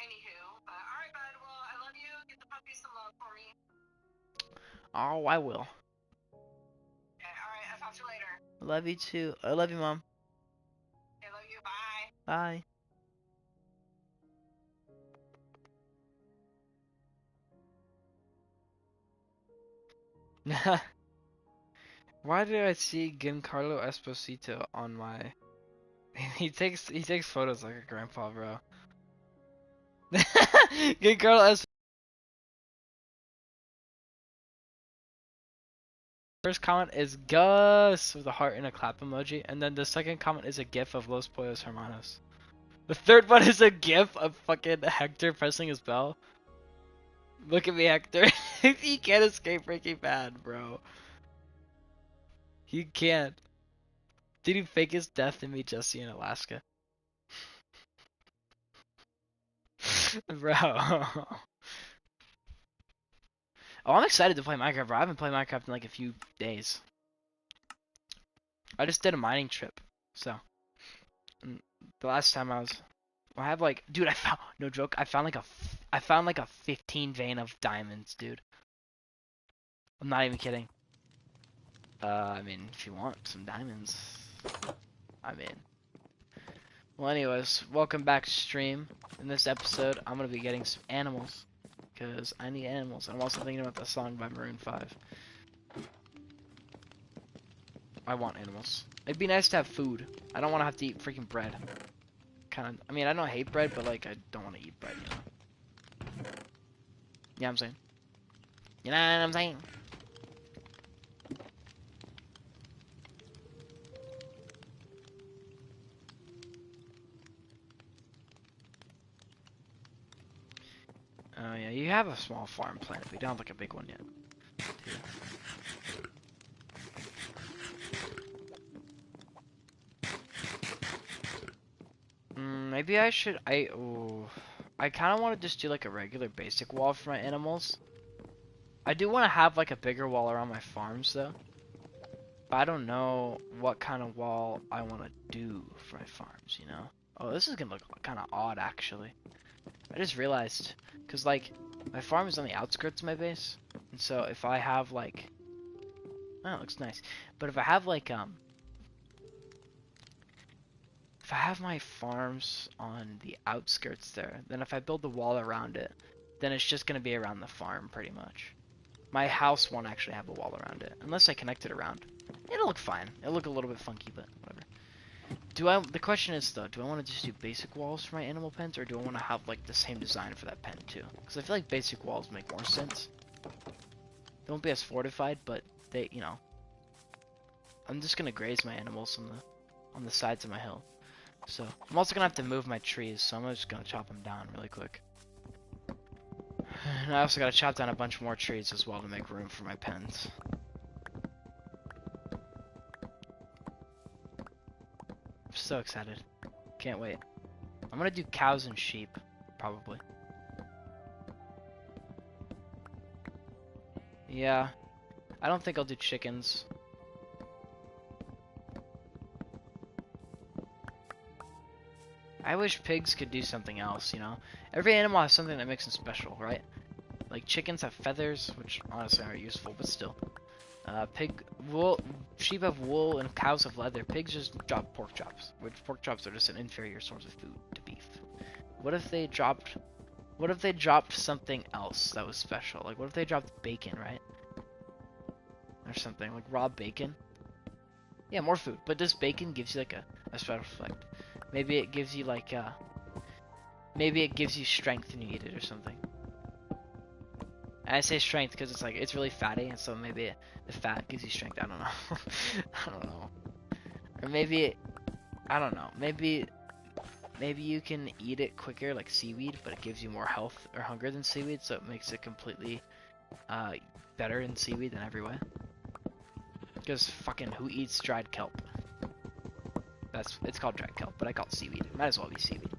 Anywho, alright, bud. Well, I love you. Get the puppy some love for me. Oh, I will. Okay, alright. I'll talk to you later. I love you too. I love you, Mom. I love you. Bye. Bye. Why did I see Giancarlo Esposito on my? He takes photos like a grandpa, bro. Giancarlo Esposito. First comment is Gus with a heart and a clap emoji, and then the second comment is a gif of Los Pollos Hermanos. The third one is a gif of fucking Hector pressing his bell. Look at me, Hector. He can't escape Breaking Bad, bro. He can't. Did he fake his death to meet Jesse in Alaska? Bro. Oh, I'm excited to play Minecraft, bro. I haven't played Minecraft in like a few days. I just did a mining trip, so the last time I have like, dude, I found, no joke, I found like a 15 vein of diamonds, dude. I'm not even kidding. I mean, if you want some diamonds, I'm in. Well, anyways, welcome back to stream. In this episode, I'm gonna be getting some animals, cause I need animals. I'm also thinking about the song by Maroon 5. I want animals. It'd be nice to have food. I don't want to have to eat freaking bread. Kind of. I mean, I don't hate bread, but like, I don't want to eat bread. You know. Yeah, I'm saying. You know what I'm saying? Oh yeah, you have a small farm planet, but you don't have like a big one yet. Maybe I should. I kind of want to just do like a regular basic wall for my animals. I do want to have like a bigger wall around my farms though. But I don't know what kind of wall I want to do for my farms, you know? Oh, this is gonna look kind of odd actually. I just realized, cause like my farm is on the outskirts of my base, and so if I have like, oh, it looks nice. But if I have like if I have my farms on the outskirts there, then if I build the wall around it, then it's just gonna be around the farm pretty much. My house won't actually have a wall around it, unless I connect it around. It'll look fine. It'll look a little bit funky, but whatever. The question is though, do I want to just do basic walls for my animal pens, or do I want to have like the same design for that pen too? Because I feel like basic walls make more sense. They won't be as fortified, but they, you know, I'm just gonna graze my animals on the sides of my hill. So I'm also gonna have to move my trees, so I'm just gonna chop them down really quick. And I also gotta chop down a bunch more trees as well to make room for my pens. I'm so excited. Can't wait. I'm gonna do cows and sheep, probably. Yeah. I don't think I'll do chickens. I wish pigs could do something else, you know? Every animal has something that makes them special, right? Like chickens have feathers, which honestly aren't useful, but still. Sheep have wool, and cows have leather. Pigs just drop pork chops, which pork chops are just an inferior source of food to beef. What if they dropped something else that was special? Like what if they dropped bacon, right? Or something, like raw bacon? Yeah, more food, but this bacon gives you like a special effect. Maybe it gives you like maybe it gives you strength when you eat it or something. And I say strength because it's like it's really fatty, and so maybe the fat gives you strength. I don't know. I don't know. Or maybe I don't know. Maybe you can eat it quicker like seaweed, but it gives you more health or hunger than seaweed, so it makes it completely better in seaweed in every way. Because fucking who eats dried kelp? It's called dried kelp, but I call it seaweed. It might as well be seaweed.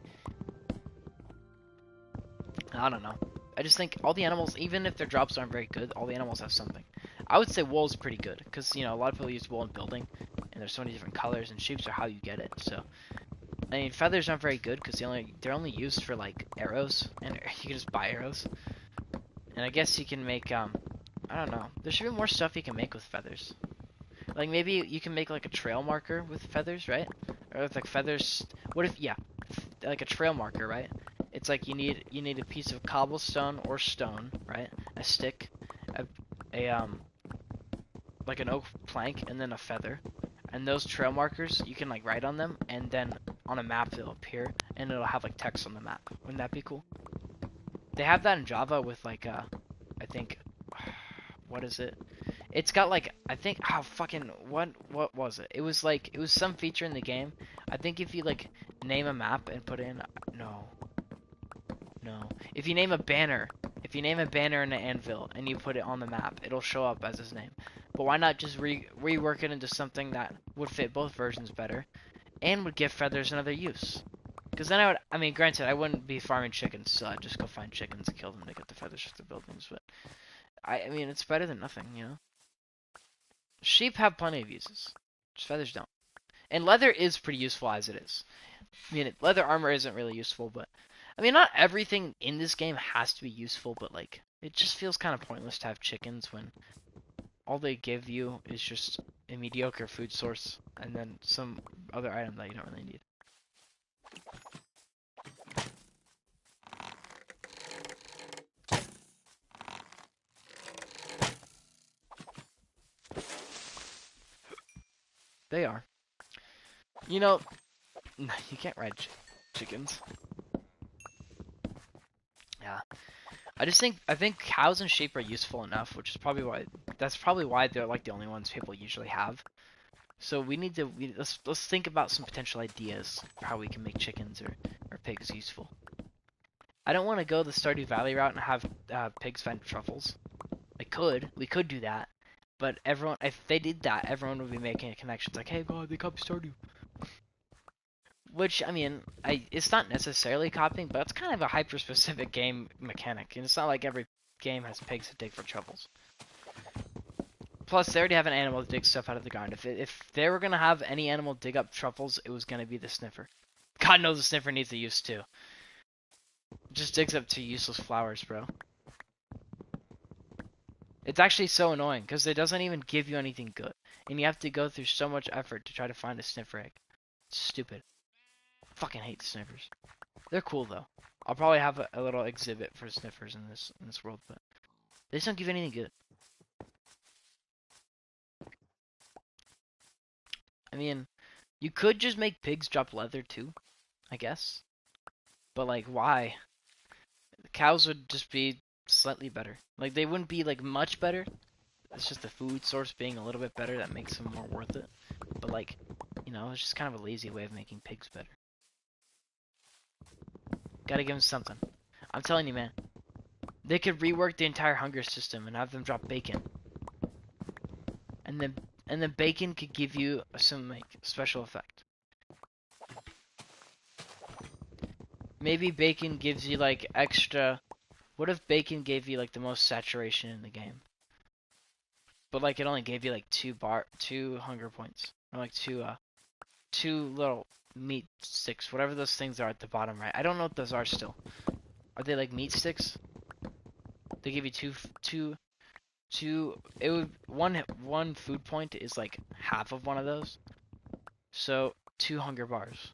I don't know. I just think all the animals, even if their drops aren't very good, all the animals have something. I would say wool is pretty good, because, you know, a lot of people use wool in building, and there's so many different colors, and sheeps are how you get it, so. I mean, feathers aren't very good because they're only used for like arrows, and you can just buy arrows. And I guess you can make I don't know. There should be more stuff you can make with feathers. Like maybe you can make like a trail marker with feathers, right? Or with like feathers. What if like a trail marker, right? It's like you need a piece of cobblestone or stone, right? A stick, a like an oak plank, and then a feather. And those trail markers, you can like write on them, and then on a map they'll appear, and it'll have like text on the map. Wouldn't that be cool? They have that in Java with like I think, what is it? It's got like I think fucking what was it? It was some feature in the game. I think if you like name a map and put in no. If you name a banner in an anvil and you put it on the map, it'll show up as his name. But why not just rework it into something that would fit both versions better and would give feathers another use? Because then I mean, granted, I wouldn't be farming chickens, so I'd just go find chickens and kill them to get the feathers for the buildings. But I mean, it's better than nothing, you know. Sheep have plenty of uses, just feathers don't. And leather is pretty useful as it is. I mean, leather armor isn't really useful, but I mean, not everything in this game has to be useful, but like, it just feels kind of pointless to have chickens when all they give you is just a mediocre food source and then some other item that you don't really need. They are. You know, you can't ride chickens. Yeah. I think cows and sheep are useful enough, which is probably why they're like the only ones people usually have. So let's think about some potential ideas for how we can make chickens or pigs useful. I don't want to go the Stardew Valley route and have pigs find truffles. We could do that, but if they did that, everyone would be making a connection. It's like, hey God, they copied Stardew. Which, I mean, it's not necessarily copying, but it's kind of a hyper-specific game mechanic. And it's not like every game has pigs that dig for truffles. Plus, they already have an animal that digs stuff out of the ground. If they were going to have any animal dig up truffles, it was going to be the sniffer. God knows the sniffer needs a use, too. Just digs up 2 useless flowers, bro. It's actually so annoying, because it doesn't even give you anything good. And you have to go through so much effort to try to find a sniffer egg. It's stupid. Fucking hate sniffers. They're cool though. I'll probably have a little exhibit for sniffers in this world, but they just don't give anything good. I mean, you could just make pigs drop leather too, I guess. But like, why? The cows would just be slightly better. Like, they wouldn't be like much better. It's just the food source being a little bit better that makes them more worth it. But like, you know, it's just kind of a lazy way of making pigs better. Gotta give them something. I'm telling you, man. They could rework the entire hunger system and have them drop bacon. And then bacon could give you some like special effect. Maybe bacon gives you like extra. What if bacon gave you like the most saturation in the game? But like it only gave you like 2 hunger points. Or like 2 little meat sticks, whatever those things are at the bottom right. I don't know what those are still. Are they like meat sticks? They give you two. It would one food point is like half of one of those. So 2 hunger bars.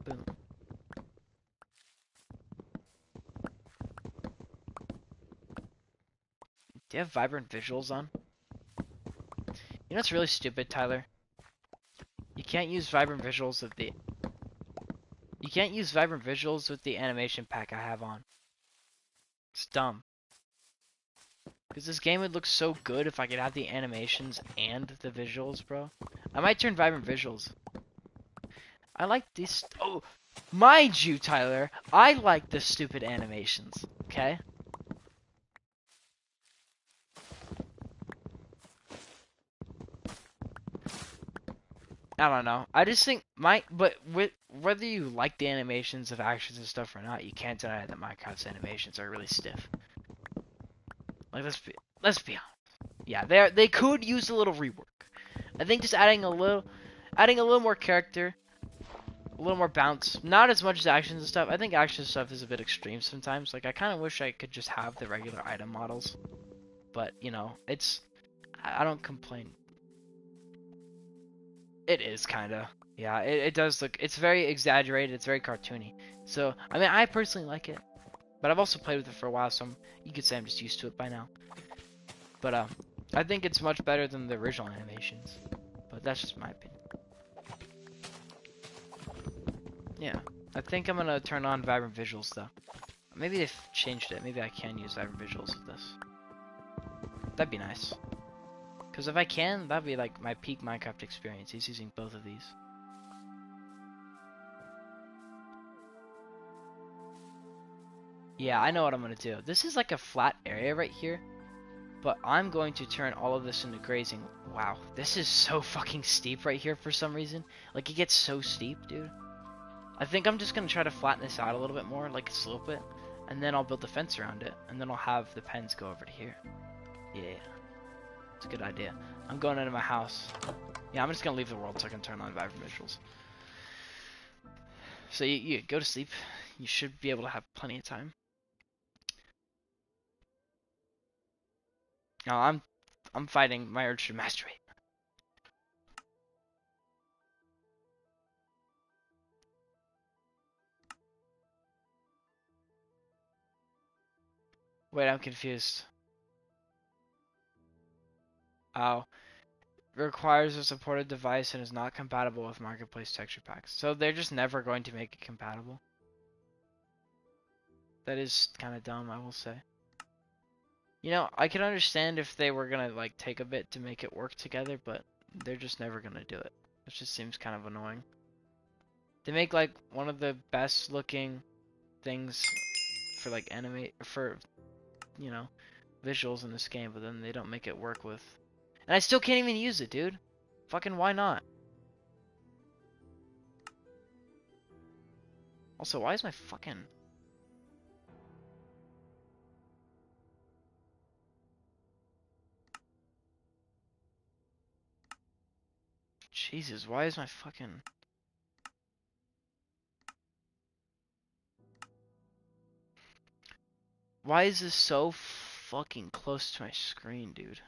Boom. Do you have vibrant visuals on? You know what's really stupid, Tyler? You can't use vibrant visuals with the animation pack I have on. It's dumb. Because this game would look so good if I could have the animations and the visuals, bro. I might turn vibrant visuals. I like these. Oh, mind you, Tyler, I like the stupid animations, okay? I don't know. I just think whether you like the animations of actions and stuff or not, you can't deny that Minecraft's animations are really stiff. Like let's be honest. Yeah, they could use a little rework. I think just adding a little more character, A little more bounce. Not as much as actions and stuff. I think action stuff is a bit extreme sometimes. Like, I kind of wish I could just have the regular item models. But, you know, it's... I don't complain. It is, kind of. Yeah, it does look... It's very exaggerated. It's very cartoony. So, I mean, I personally like it. But I've also played with it for a while, so you could say I'm just used to it by now. But, I think it's much better than the original animations. But that's just my opinion. Yeah, I think I'm gonna turn on vibrant visuals though. Maybe they've changed it. Maybe I can use vibrant visuals with this. That'd be nice. Because if I can, that'd be like my peak Minecraft experience. He's using both of these. Yeah, I know what I'm gonna do. This is like a flat area right here. But I'm going to turn all of this into grazing. Wow, this is so fucking steep right here for some reason. Like, it gets so steep, dude. I think I'm just going to try to flatten this out a little bit more, like slope it, and then I'll build a fence around it, and then I'll have the pens go over to here. Yeah, it's a good idea. I'm going into my house. Yeah, I'm just going to leave the world so I can turn on vibrant visuals. So you go to sleep. You should be able to have plenty of time. Now I'm fighting my urge to masturbate. Wait, I'm confused. Oh, requires a supported device and is not compatible with marketplace texture packs. So they're just never going to make it compatible. That is kind of dumb, I will say. You know, I could understand if they were gonna like take a bit to make it work together, but they're just never gonna do it. It just seems kind of annoying. They make like one of the best looking things for like you know, visuals in this game, but then they don't make it work with. And I still can't even use it, dude. Fucking why not? Also, why is my fucking... Jesus, why is my fucking... Why is this so fucking close to my screen, dude?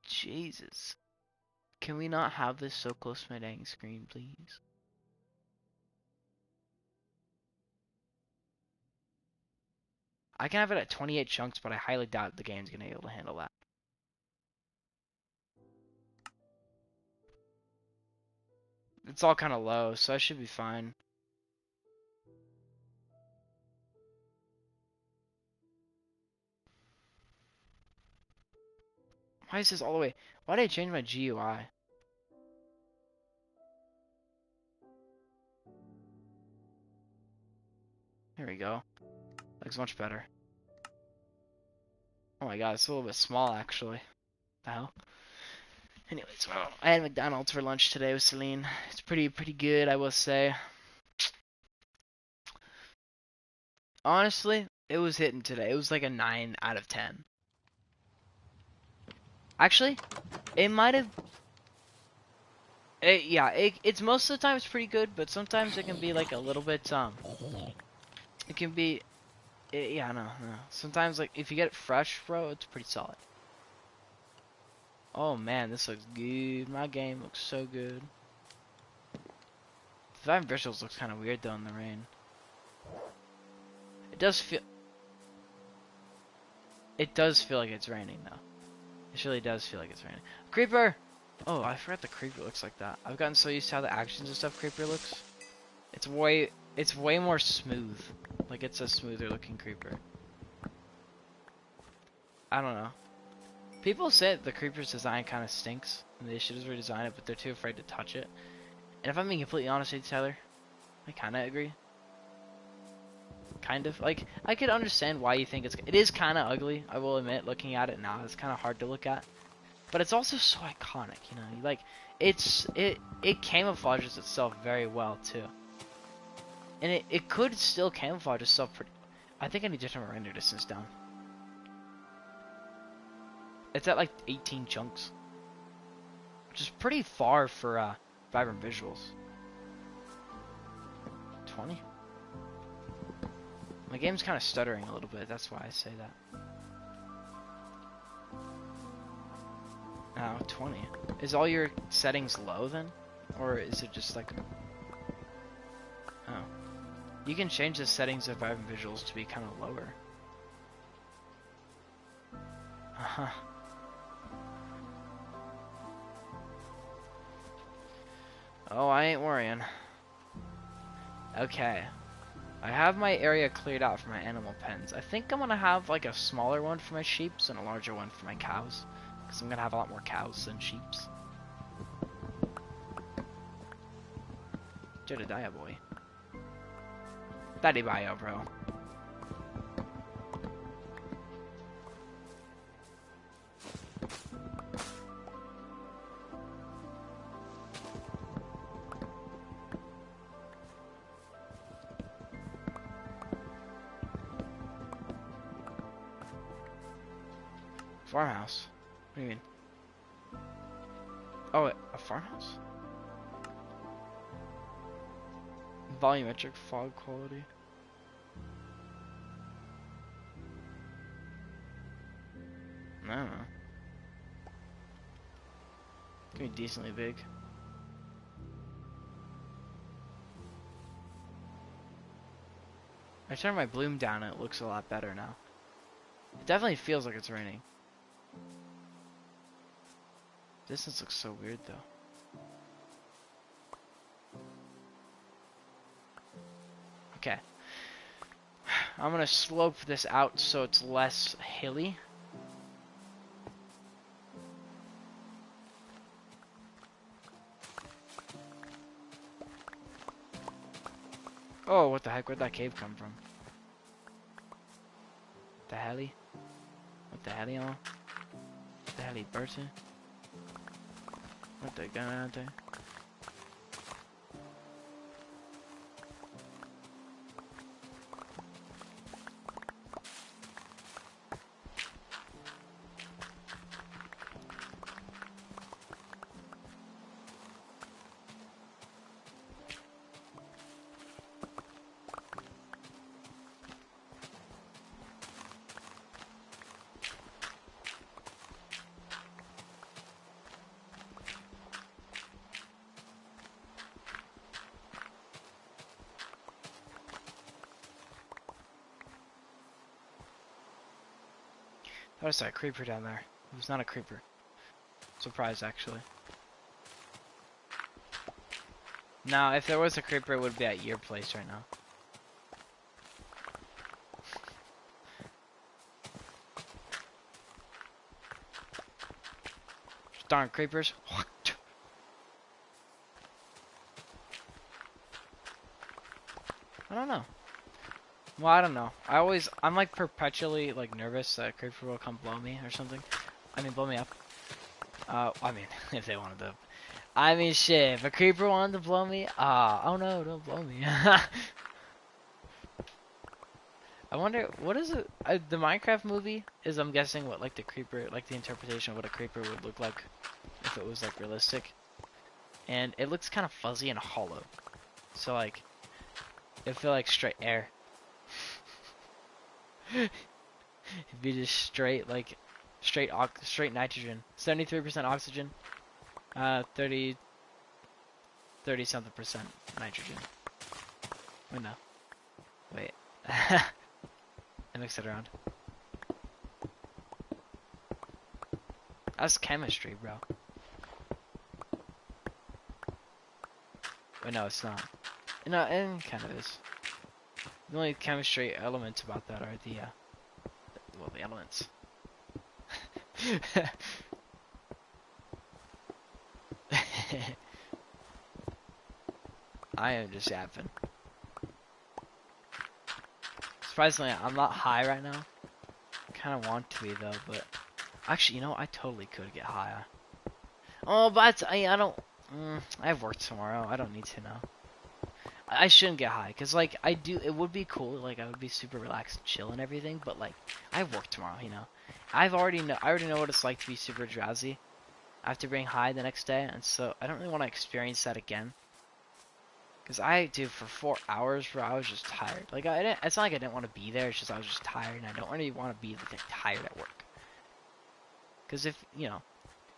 Jesus. Can we not have this so close to my dang screen, please? I can have it at 28 chunks, but I highly doubt the game's gonna be able to handle that. It's all kind of low, so I should be fine. Why is this all the way? Why did I change my GUI? There we go. Looks much better. Oh my god, it's a little bit small actually. The hell? Anyways, well, I had McDonald's for lunch today with Celine. It's pretty good, I will say. Honestly, it was hitting today. It was like a 9 out of 10. Actually, it might have... yeah, it's most of the time it's pretty good, but sometimes it can be like a little bit, it can be... yeah, no. Sometimes, like, if you get it fresh, bro, it's pretty solid. Oh man, this looks good. My game looks so good. The Vibrant Visuals looks kind of weird though in the rain. It does feel like it's raining though. It really does feel like it's raining. Creeper! Oh, I forgot the creeper looks like that. I've gotten so used to how the actions and stuff creeper looks. It's way more smooth. Like it's a smoother looking creeper. I don't know. People say the creeper's design kind of stinks, and they should just redesign it, but they're too afraid to touch it. And if I'm being completely honest with you, Tyler, I kind of agree. Kind of. Like, I could understand why you think it is kind of ugly, I will admit, looking at it now. It's kind of hard to look at. But it's also so iconic, you know? Like, it camouflages itself very well, too. And it could still camouflage itself pretty... I think I need to turn my render distance down. It's at like 18 chunks. which is pretty far for vibrant visuals. 20? My game's kind of stuttering a little bit, that's why I say that. Oh, 20. Is all your settings low then? Or is it just like... Oh. You can change the settings of vibrant visuals to be kind of lower. Uh-huh. Oh, I ain't worrying. Okay. I have my area cleared out for my animal pens. I think I'm gonna have like a smaller one for my sheeps and a larger one for my cows. Because I'm gonna have a lot more cows than sheeps. Jedediah boy. Daddy bio, bro. Farmhouse? What do you mean? Oh, a farmhouse? Volumetric fog quality. I don't know. Can be decently big. I turned my bloom down and it looks a lot better now. It definitely feels like it's raining. Distance looks so weird though. Okay. I'm gonna slope this out so it's less hilly. Oh, what the heck? Where'd that cave come from? The heli? What the heli on? What the heli Burton? What the gun out there? I saw a creeper down there. It was not a creeper. Surprised, actually. Now, if there was a creeper, it would be at your place right now. Darn creepers. I don't know. Well, I don't know. I'm like perpetually like nervous that a creeper will come blow me or something. I mean, blow me up. I mean, if they wanted to. I mean, shit, if a creeper wanted to blow me, oh no, don't blow me. I wonder, what is it? The Minecraft movie is, I'm guessing, what like the creeper, like the interpretation of what a creeper would look like if it was like realistic. And it looks kind of fuzzy and hollow. So like, it'd feel like straight air. It'd be just straight, like, straight nitrogen. 73% oxygen. 30 something percent nitrogen. Wait, no. Wait. I mixed it around. That's chemistry, bro. Wait, no, it's not. No, it kind of is. The only chemistry elements about that are the elements. I am just yapping. Surprisingly, I'm not high right now. I kind of want to be though, but actually, you know, I totally could get high. Oh, but I don't. I have work tomorrow. I don't need to now. I shouldn't get high, cause like I do. It would be cool. Like I would be super relaxed and chill and everything. But like I have work tomorrow. You know, I already know what it's like to be super drowsy. after being high the next day, and so I don't really want to experience that again. Cause dude, for 4 hours, bro, I was just tired. Like it's not like I didn't want to be there. It's just I was just tired, and I don't really want to be like tired at work. Cause if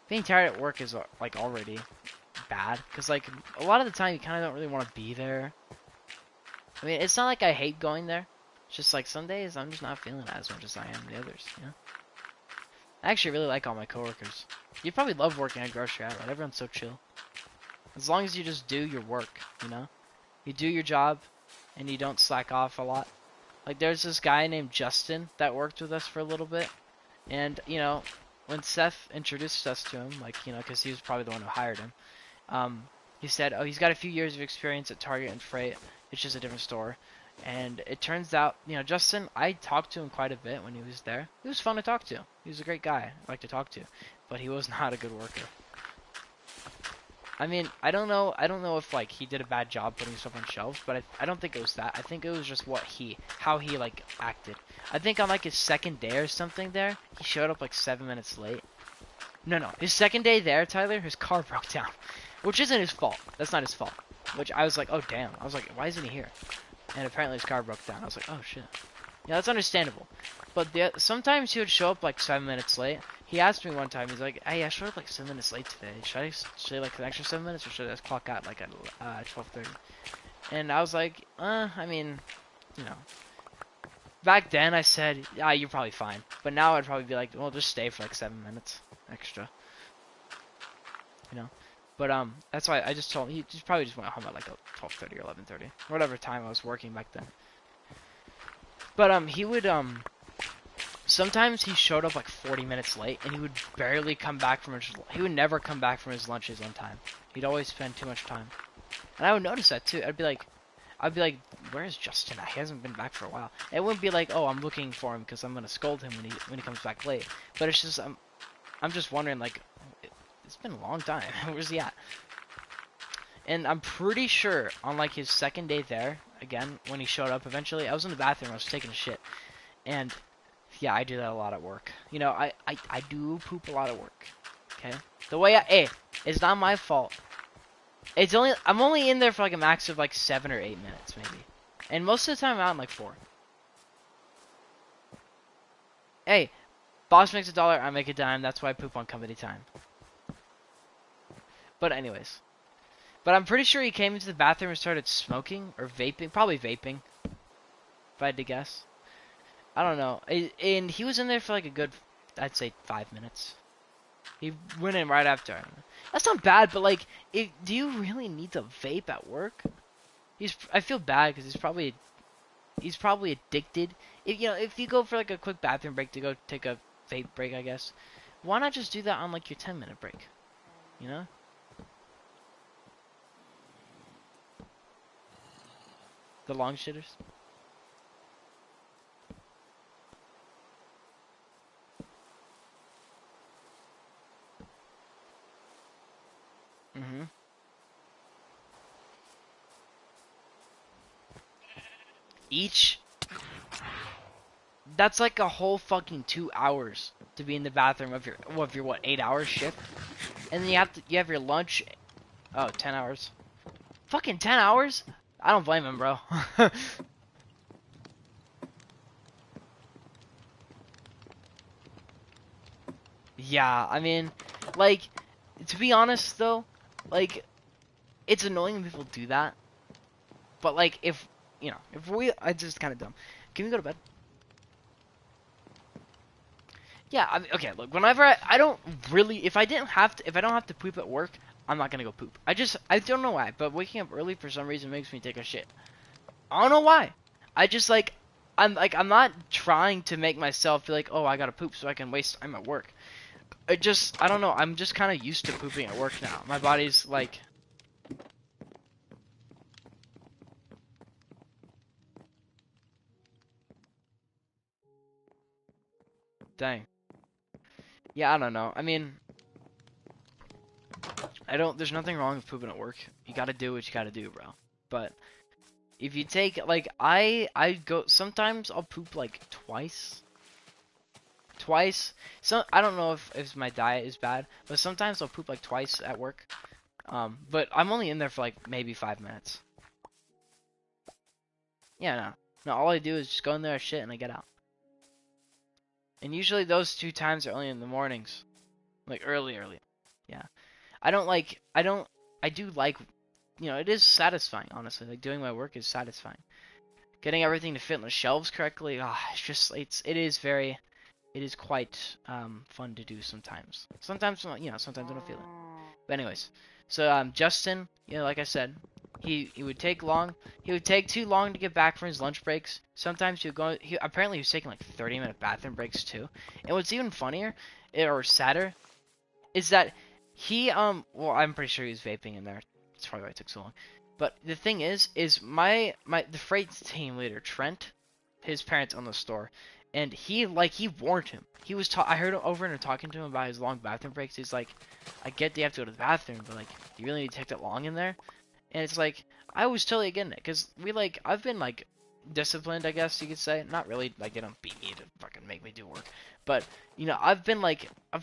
being tired at work is like already bad. Cause like a lot of the time you kind of don't really want to be there. I mean, it's not like I hate going there. It's just like some days I'm just not feeling it as much as I am the others. I actually really like all my coworkers. You probably love working at a grocery outlet. Everyone's so chill. As long as you just do your work, You do your job, and you don't slack off a lot. Like, there's this guy named Justin that worked with us for a little bit. And, when Seth introduced us to him, like, because he was probably the one who hired him, he said, oh, he's got a few years of experience at Target and Freight. It's just a different store. And it turns out, Justin, I talked to him quite a bit when he was there. He was fun to talk to. He was a great guy I like to talk to. But he was not a good worker. I mean, I don't know if like he did a bad job putting stuff on shelves, but I don't think it was that. I think it was just how he like acted. I think on like his second day or something there, he showed up like 7 minutes late. No, his second day there, Tyler, his car broke down, which isn't his fault. That's not his fault. Which I was like, oh damn. I was like, why isn't he here? And apparently his car broke down. I was like, oh shit. Yeah, that's understandable. But sometimes he would show up like 7 minutes late. He asked me one time, he's like, hey, I showed up like 7 minutes late today. Should I stay like an extra 7 minutes, or should I just clock out like at 12:30? And I was like, I mean, back then I said, yeah, you're probably fine. But now I'd probably be like, well, just stay for like 7 minutes extra. But that's why I just told him, he probably just went home at like 12:30 or 11:30. Whatever time I was working back then. But he would sometimes he showed up like 40 minutes late, and he would barely come back from he would never come back from his lunches on time. He'd always spend too much time. And I would notice that too. I'd be like, where is Justin at? He hasn't been back for a while. It wouldn't be like, oh, I'm looking for him because I'm gonna scold him when he comes back late. But it's just I'm just wondering, like, it's been a long time. Where's he at? And I'm pretty sure on like his second day there, again, when he showed up eventually, I was in the bathroom, I was taking a shit. And yeah, I do that a lot at work. I do poop a lot at work. Okay? It's not my fault. I'm only in there for like a max of like 7 or 8 minutes maybe. And most of the time I'm out in like 4. Hey, boss makes $1, I make a dime, that's why I poop on company time. But anyways. But I'm pretty sure he came into the bathroom and started smoking or vaping. Probably vaping, if I had to guess. I don't know. And he was in there for like a good, I'd say 5 minutes. He went in right after. That's not bad, but like, do you really need to vape at work? I feel bad because he's probably addicted. If you go for like a quick bathroom break to go take a vape break, I guess, why not just do that on like your 10-minute break? The long shitters. Each? That's like a whole fucking 2 hours to be in the bathroom of your what, 8-hour shift? And then you have your lunch. Oh, 10 hours. Fucking 10 hours? I don't blame him, bro. Yeah, I mean, like, to be honest though, like, it's annoying when people do that. But like, if it's just kind of dumb. Can we go to bed? Yeah, I mean, okay, look, whenever I don't really, if I don't have to poop at work, I'm not gonna go poop. I don't know why, but waking up early for some reason makes me take a shit. I don't know why. I'm not trying to make myself feel like, oh, I gotta poop so I can waste time at work. I don't know, I'm just kind of used to pooping at work now. My body's like... Dang. Yeah, I don't know. I mean... There's nothing wrong with pooping at work. You gotta do what you gotta do, bro. But... if you take, like, I go... sometimes I'll poop, like, twice twice. So I don't know if my diet is bad, but sometimes I'll poop like twice at work. But I'm only in there for like maybe 5 minutes. Yeah, no. All I do is just go in there, shit, and I get out. And usually those 2 times are only in the mornings, like early. Yeah. I do like, it is satisfying, honestly. Like doing my work is satisfying. Getting everything to fit on the shelves correctly, it is quite fun to do sometimes. Sometimes sometimes I don't feel it. But anyways, so Justin, like I said, he would take long. He would take too long to get back from his lunch breaks. Sometimes he would go. Apparently he was taking like 30-minute bathroom breaks too. And what's even funnier, or sadder, is that well, I'm pretty sure he was vaping in there. That's probably why it took so long. But the thing is the freight team leader Trent, his parents own the store, and he warned him. I heard him over and talking to him about his long bathroom breaks. He's like, I get that you have to go to the bathroom, but like, do you really need to take that long in there? And it's like, I was totally getting it, because I've been like disciplined, I guess you could say. Not really, like they don't beat me to fucking make me do work, but I've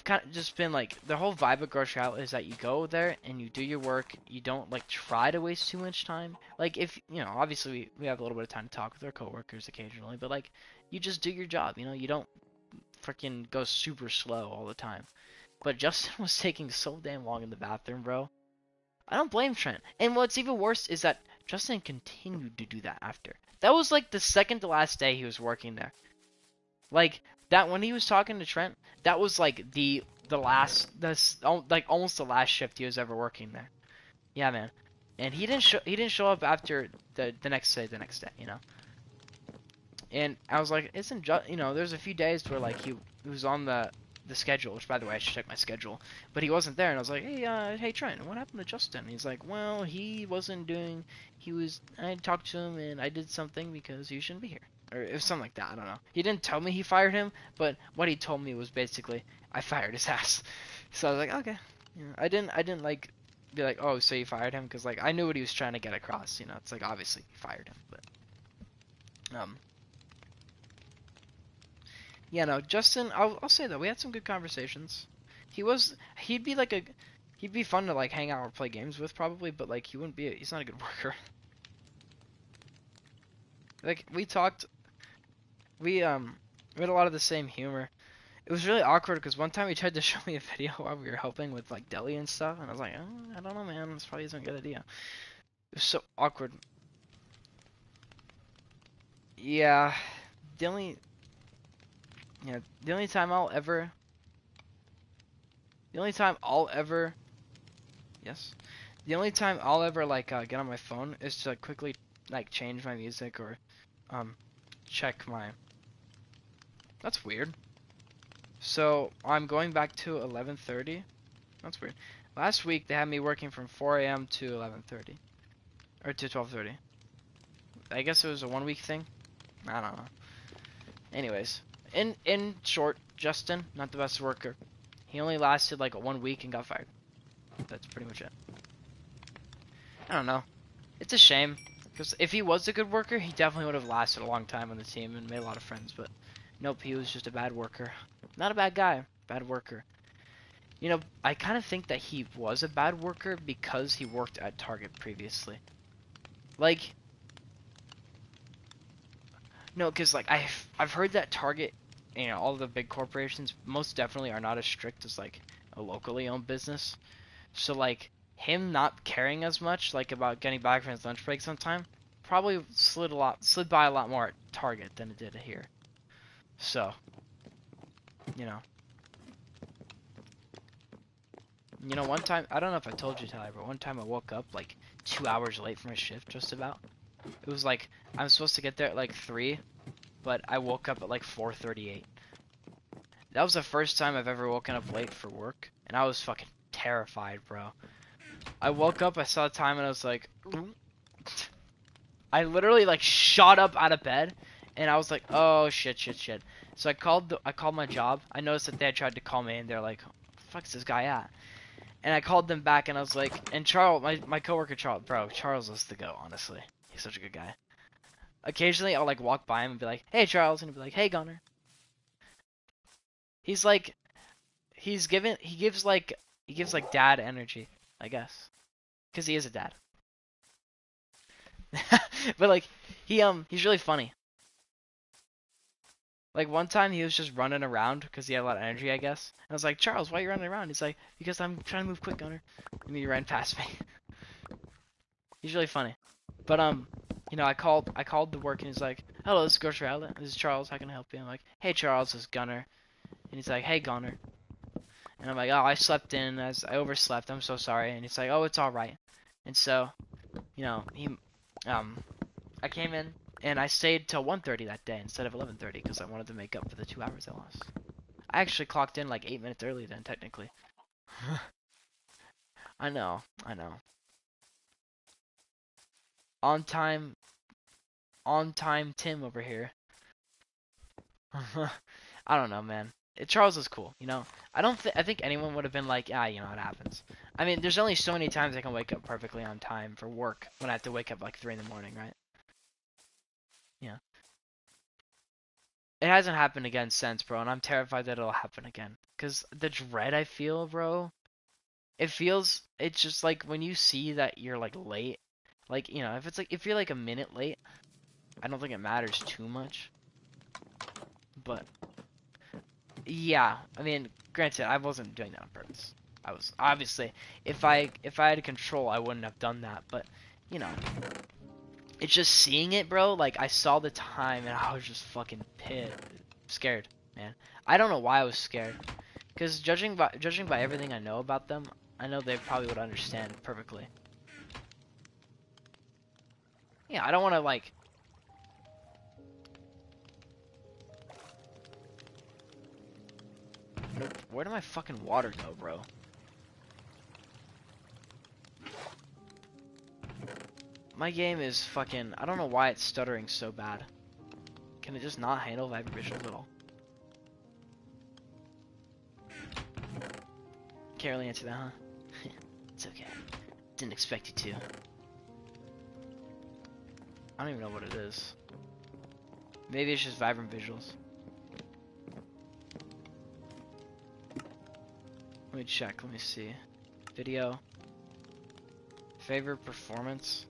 kind of just been like, the whole vibe of Grocery Outlet is that you go there and you do your work. You don't like try to waste too much time. Like, if obviously we have a little bit of time to talk with our coworkers occasionally, but like, you just do your job. You don't freaking go super slow all the time. But Justin was taking so damn long in the bathroom, bro. I don't blame Trent. And what's even worse is that Justin continued to do that after. That was like the second to last day he was working there. Like, that when he was talking to Trent, that was like like almost the last shift he was ever working there. Yeah, man. And he didn't show up after the next day, And I was like, there's a few days where like he was on the schedule, which by the way I should check my schedule, but he wasn't there, and I was like, hey Trent, what happened to Justin? And he's like, well, I talked to him and I did something because he shouldn't be here, or it was something like that. I don't know. He didn't tell me he fired him, but what he told me was basically I fired his ass. So I was like, okay. I didn't like be like, oh, so you fired him, because like I knew what he was trying to get across. It's like, obviously you fired him, but yeah, no, Justin, I'll say that we had some good conversations. He'd be fun to like hang out or play games with probably, but like he's not a good worker. Like we had a lot of the same humor. It was really awkward because one time he tried to show me a video while we were helping with like deli and stuff, and I was like, I don't know, man, this probably isn't a good idea. It was so awkward. Yeah, the only the only time I'll ever yes, the only time I'll ever like get on my phone is to quickly like change my music or check my. That's weird. So I'm going back to 11:30. That's weird. Last week they had me working from 4 a.m. to 11:30 or to 12:30. I guess it was a 1 week thing. I don't know. Anyways, in short, Justin, not the best worker. He only lasted like 1 week and got fired. That's pretty much it. I don't know. It's a shame, because if he was a good worker, he definitely would have lasted a long time on the team and made a lot of friends, but nope, he was just a bad worker. Not a bad guy, bad worker. I kind of think that he was a bad worker because he worked at Target previously. Like, no, because like I've heard that Target, all the big corporations most definitely are not as strict as like a locally owned business. So like him not caring as much like about getting back from his lunch break sometime probably slid by a lot more at Target than it did here. So, one time, I don't know if I told you, Tyler, but one time I woke up like 2 hours late from a shift, just about. It was like, I'm supposed to get there at like 3, but I woke up at like 4:38. That was the first time I've ever woken up late for work, and I was fucking terrified, bro. I woke up, I saw the time, and I was like, I literally like shot up out of bed, and I was like, oh shit. So I called my job. I noticed that they had tried to call me, and they're like, "Where the fuck's this guy at?" And I called them back, and I was like, and Charles, my coworker Charles, bro, Charles was the go, honestly. He's such a good guy. Occasionally, I'll like walk by him and be like, "Hey, Charles," and he'll be like, "Hey, Gunner." He's like he gives like dad energy, I guess, because he is a dad. But like he's really funny. Like one time he was just running around because he had a lot of energy, I guess. And I was like, Charles, why are you running around? He's like, because I'm trying to move quick, Gunner. And he ran past me. He's really funny. But you know, I called the work and he's like, hello, this is Grocery Outlet. This is Charles. How can I help you? I'm like, hey Charles, this is Gunner. And he's like, hey Gunner. And I'm like, oh, I slept in as I overslept. I'm so sorry. And he's like, oh, it's all right. And so, you know, I came in and I stayed till 1:30 that day instead of 11:30 because I wanted to make up for the 2 hours I lost. I actually clocked in like 8 minutes early then, technically. I know, I know. On time, on time Tim over here. I don't know, man. Charles is cool, you know. I think anyone would have been like, you know, it happens. I mean, there's only so many times I can wake up perfectly on time for work when I have to wake up like 3 in the morning, right? Yeah. It hasn't happened again since, bro, and I'm terrified that it'll happen again. Cause the dread I feel, bro, it's just like when you see that you're like late, like, you know, if you're like a minute late, I don't think it matters too much. But yeah, I mean, granted, I wasn't doing that on purpose. I was obviously, if I had control, I wouldn't have done that. But you know, it's just seeing it, bro. Like I saw the time and I was just fucking scared, man. I don't know why I was scared. Because judging by everything I know about them, I know they probably would understand perfectly. Yeah, I don't want to like. Nope. Where did my fucking water go, bro? My game is fucking. I don't know why it's stuttering so bad. Can it just not handle vibrant visuals at all? Can't really answer that, huh? It's okay. Didn't expect you to. I don't even know what it is. Maybe it's just vibrant visuals. Let me check. Let me see. Video. Favorite performance.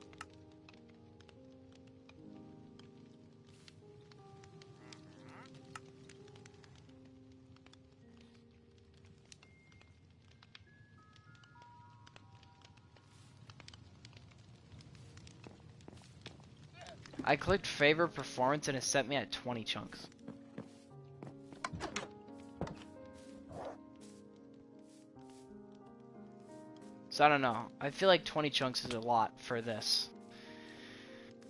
I clicked favorite performance and it set me at 20 chunks. So I don't know. I feel like 20 chunks is a lot for this.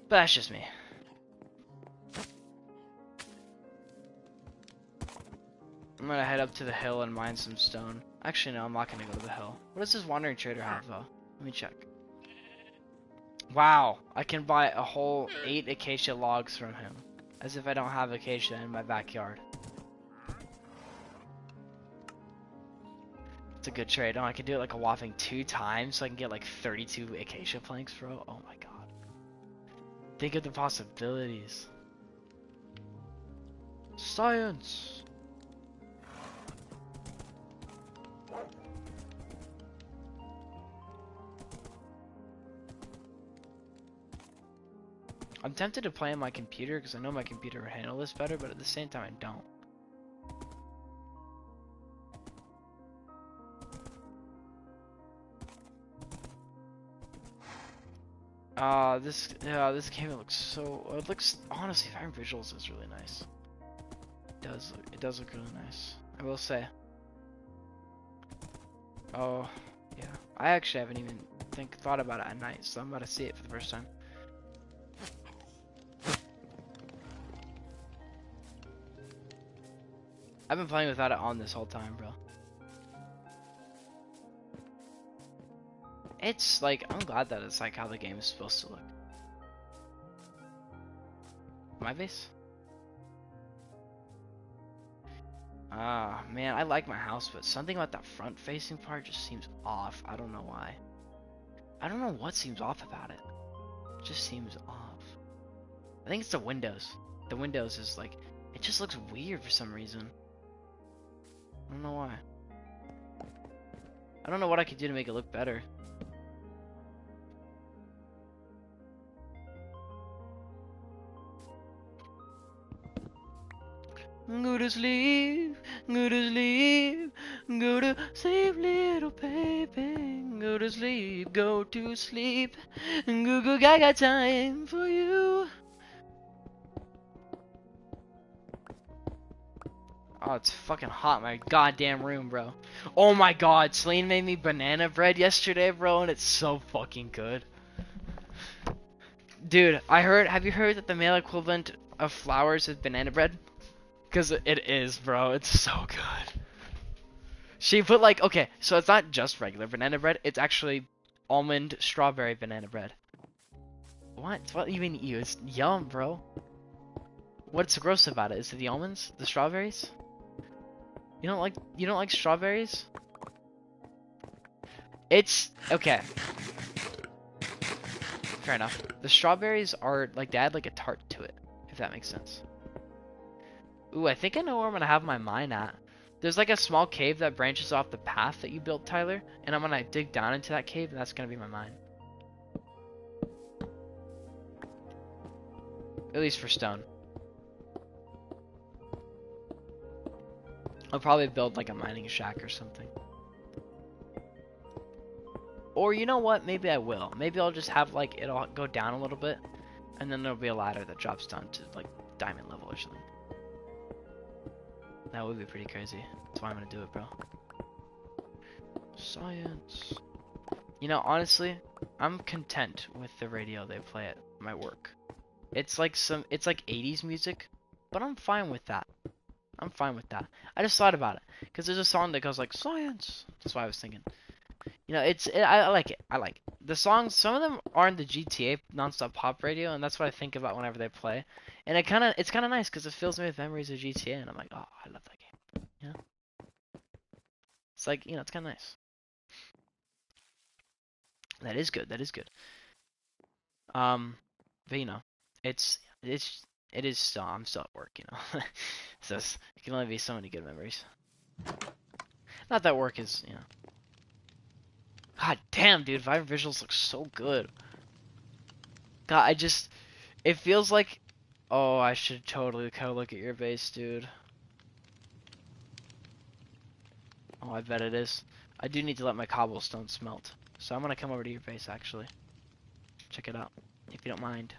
But that's just me. I'm gonna head up to the hill and mine some stone. Actually, no, I'm not gonna go to the hill. What does this wandering trader have, though? Let me check. Wow, I can buy a whole 8 acacia logs from him. As if I don't have acacia in my backyard. It's a good trade. Oh, I can do it like a whopping 2 times so I can get like 32 acacia planks, bro. Oh my god. Think of the possibilities. Science! I'm tempted to play on my computer because I know my computer would handle this better, but at the same time I don't. This game looks so. It looks honestly, Vibrant Visuals is really nice. It does look really nice. I will say. Oh, yeah. I actually haven't even thought about it at night, so I'm about to see it for the first time. I've been playing without it on this whole time, bro. It's like, I'm glad that it's like how the game is supposed to look. My base? Ah, man, I like my house, but something about that front facing part just seems off. I don't know why. I don't know what seems off about it. It just seems off. I think it's the windows. The windows is like, it just looks weird for some reason. I don't know why. I don't know what I could do to make it look better. Go to sleep, go to sleep, go to sleep, little baby. Go to sleep, go to sleep. I got time for you. Oh, it's fucking hot in my goddamn room, bro. Oh my god, Celine made me banana bread yesterday, bro, and it's so fucking good. Dude, have you heard that the male equivalent of flowers is banana bread? Because it is, bro. It's so good. She put like, okay, so it's not just regular banana bread. It's actually almond strawberry banana bread. What even you? It's yum, bro. What's gross about it? Is it the almonds? The strawberries? You don't like strawberries? It's okay. Fair enough. The strawberries are like they add like a tart to it, if that makes sense. Ooh, I think I know where I'm gonna have my mine at. There's like a small cave that branches off the path that you built, Tyler, and I'm gonna dig down into that cave, and that's gonna be my mine. At least for stone. I'll probably build like a mining shack or something. Or you know what? Maybe I will. Maybe I'll just have like it'll go down a little bit, and then there'll be a ladder that drops down to like diamond level or something. That would be pretty crazy. That's why I'm gonna do it, bro. Science. You know, honestly, I'm content with the radio they play at my work. It's like 80s music, but I'm fine with that. I'm fine with that. I just thought about it because there's a song that goes like science. That's why I was thinking. You know, I like it. I like it. The songs. Some of them are in the GTA nonstop pop radio, and that's what I think about whenever they play. And it's kind of nice because it fills me with memories of GTA, and I'm like, oh, I love that game. You know, it's like it's kind of nice. That is good. That is good. But it is still. I'm still at work. So it can only be so many good memories. Not that work is. God damn, dude, Vibrant Visuals look so good. God, it feels like, oh, I should totally go look at your base, dude. Oh, I bet it is. I do need to let my cobblestone smelt. So I'm gonna come over to your base, actually. Check it out, if you don't mind.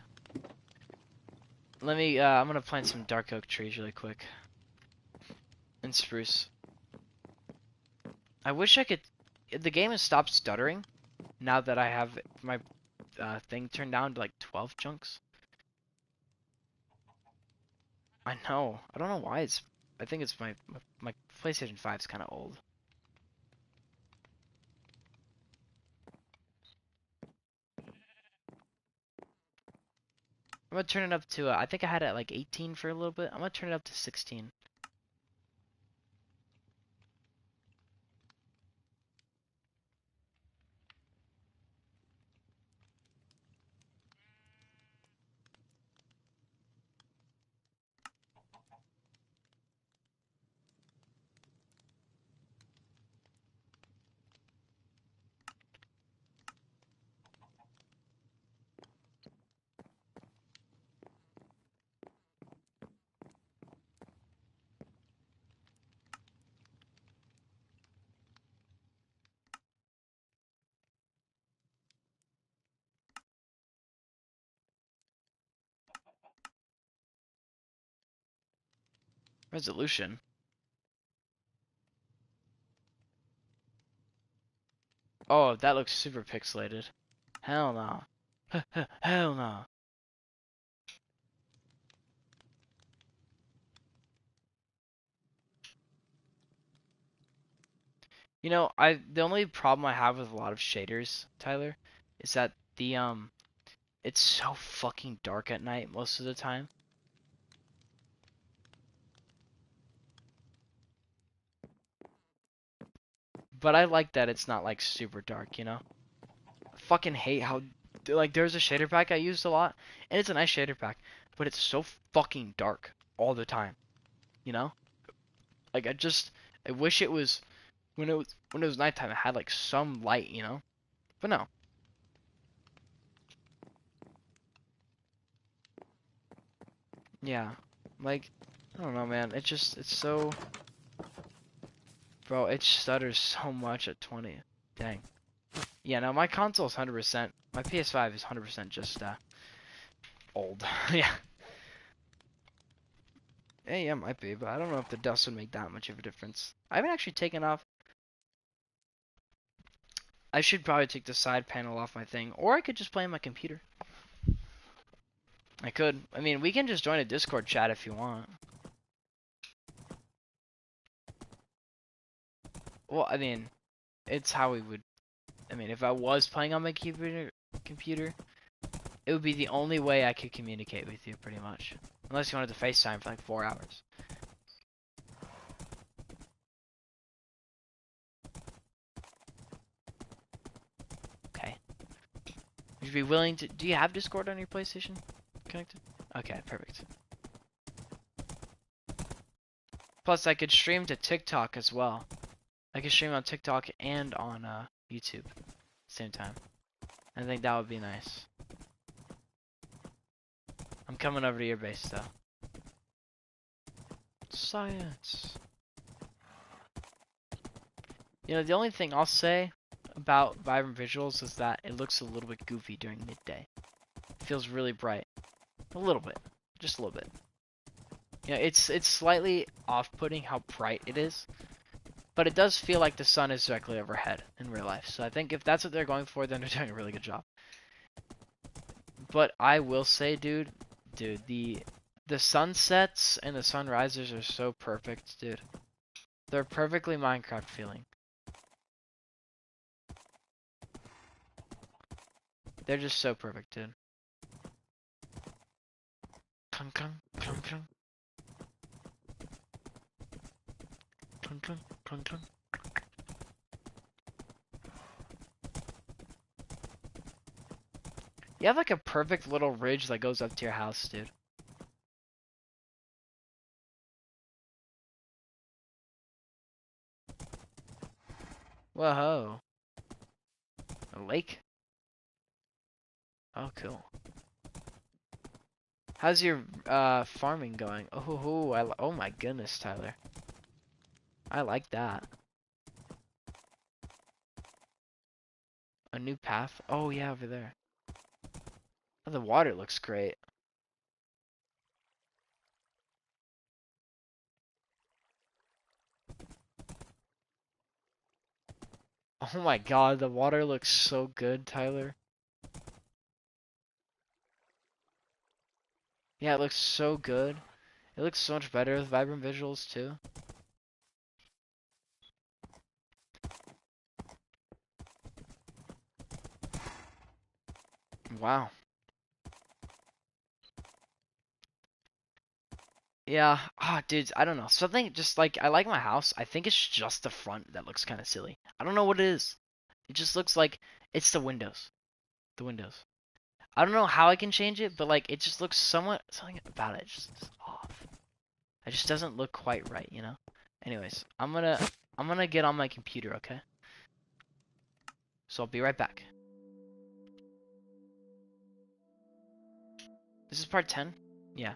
I'm gonna plant some dark oak trees really quick. And spruce. I wish I could, the game has stopped stuttering now that I have my thing turned down to like 12 chunks. I know. I don't know why I think it's my PlayStation 5 is kind of old. I'm gonna turn it up to, I think I had it at like 18 for a little bit. I'm gonna turn it up to 16. Resolution? Oh, that looks super pixelated. Hell no. Hell no. The only problem I have with a lot of shaders, Tyler, is that it's so fucking dark at night most of the time. But I like that it's not like super dark, I fucking hate how like there's a shader pack I used a lot, and it's a nice shader pack, but it's so fucking dark all the time, you know? Like I wish it was when it was nighttime. It had like some light, you know. But no. Yeah. Like I don't know, man. It's so. Bro, it stutters so much at 20. Dang. Yeah, no, my console's 100%. My PS5 is 100% just old. Yeah. Yeah, it might be, but I don't know if the dust would make that much of a difference. I haven't actually taken off. I should probably take the side panel off my thing, or I could just play on my computer. I could. I mean, we can just join a Discord chat if you want. Well, I mean, it's how we would. I mean, if I was playing on my computer, it would be the only way I could communicate with you, pretty much. Unless you wanted to FaceTime for like 4 hours. Okay. Would you be willing to? Do you have Discord on your PlayStation connected? Okay, perfect. Plus, I could stream to TikTok as well. I could stream on TikTok and on YouTube at the same time. I think that would be nice. I'm coming over to your base though. Science. You know, the only thing I'll say about Vibrant Visuals is that it looks a little bit goofy during midday. It feels really bright. A little bit. Just a little bit. You know, it's slightly off-putting how bright it is. But it does feel like the sun is directly overhead in real life. So I think if that's what they're going for, then they're doing a really good job. But I will say, dude, the sunsets and the sunrises are so perfect, dude. They're perfectly Minecraft feeling. They're just so perfect, dude. Clunk, clunk, clunk, clunk. Clunk, clunk, clunk, clunk. You have like a perfect little ridge that goes up to your house, dude. Whoa. A lake? Oh, cool. How's your farming going? Oh my goodness, Tyler. I like that. A new path? Oh yeah, over there. Oh, the water looks great. Oh my god, the water looks so good, Tyler. Yeah, it looks so good. It looks so much better with Vibrant Visuals too. Wow. Yeah, dudes, I don't know. Something just like I like my house. I think it's just the front that looks kind of silly. I don't know what it is. It just looks like it's the windows. The windows. I don't know how I can change it, but like it just looks something about it just is off. It just doesn't look quite right, you know? Anyways, I'm gonna get on my computer, okay? So I'll be right back. This is part 10? Yeah.